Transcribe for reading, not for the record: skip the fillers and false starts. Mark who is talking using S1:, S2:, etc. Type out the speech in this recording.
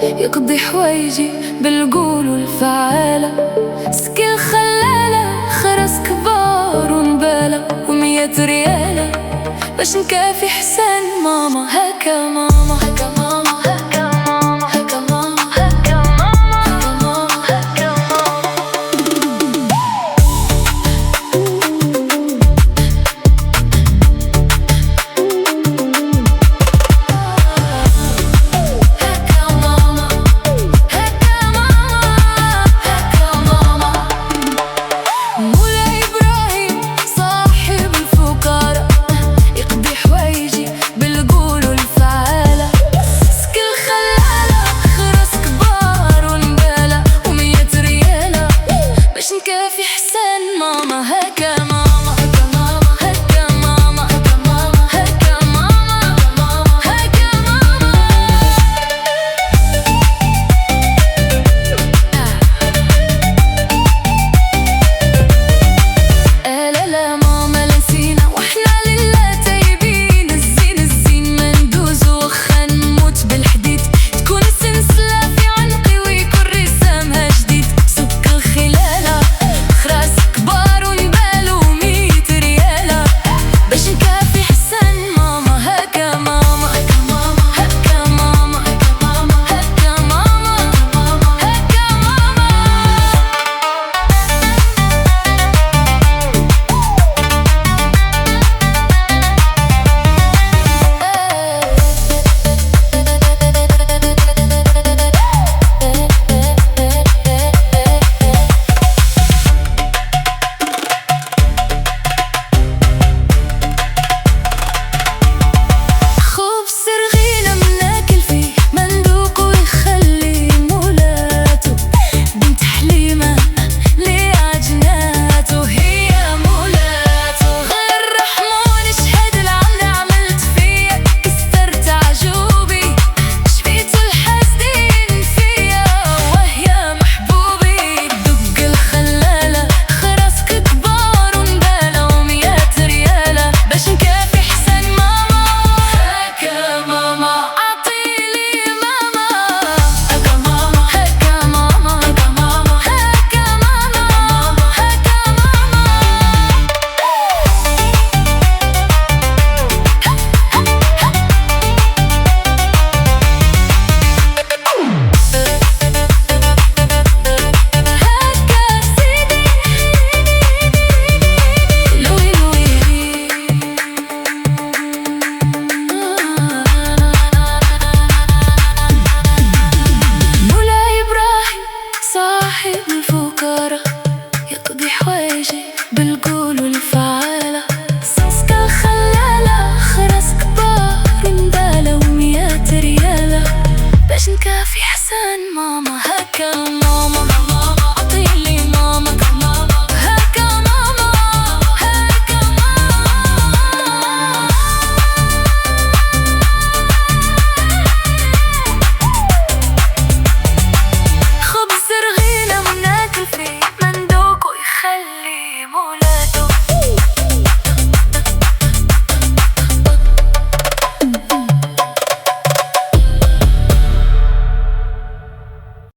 S1: يقضي حوايجي بالقول والفعالة، سكين خلالة خرس كبار ونبالة و100 ريالة باش نكافي حسان ماما. هكا ماما هكا ماما هكا ماما هكا ماما هكا ماما هكا ماما. كافي حسان ماما. هكا ماما هكا ماما هكا ماما هكا ماما هكا ماما هكا ماما. لا لا ماما لا نسينا واحنا لله تايبين. الزين الزين ما ندوز وخا نموت بالحديد، تكون سلسلة في عنقي ويكون رسامها جديد. سك الخلالة خراس كبار ونبالو و100 ريالة باش نكافي حسان ماما. هكا ماما هكا ماما هكا ماما هكا ماما هكا ماما هكا ماما. خبز رغينا مناكل فيه مندوق ويخلي مولاته، بنت حليمة لي عجناته هي مولاته. غير رحمون شهد العمل عملت فيا، كسرت عجوبي شفيت الحاسدين فيا وهي محبوبي. دق الخلالة خراس كبار ونبالة و100 ريالة باش نكافي حسان ماما. هكا ماما عطيلي ماما. هكا ماما هكا ماما هكا ماما هكا ماما هكا هكا سيدي لوي لوي. مولاي إبراهيم صاحب الفقرا، يقضي حوايجي بالقول والفعالة. سكة خلالة خراس كبار ونبالة و100 ريالة باش نكافي حسان ماما. هكا ماما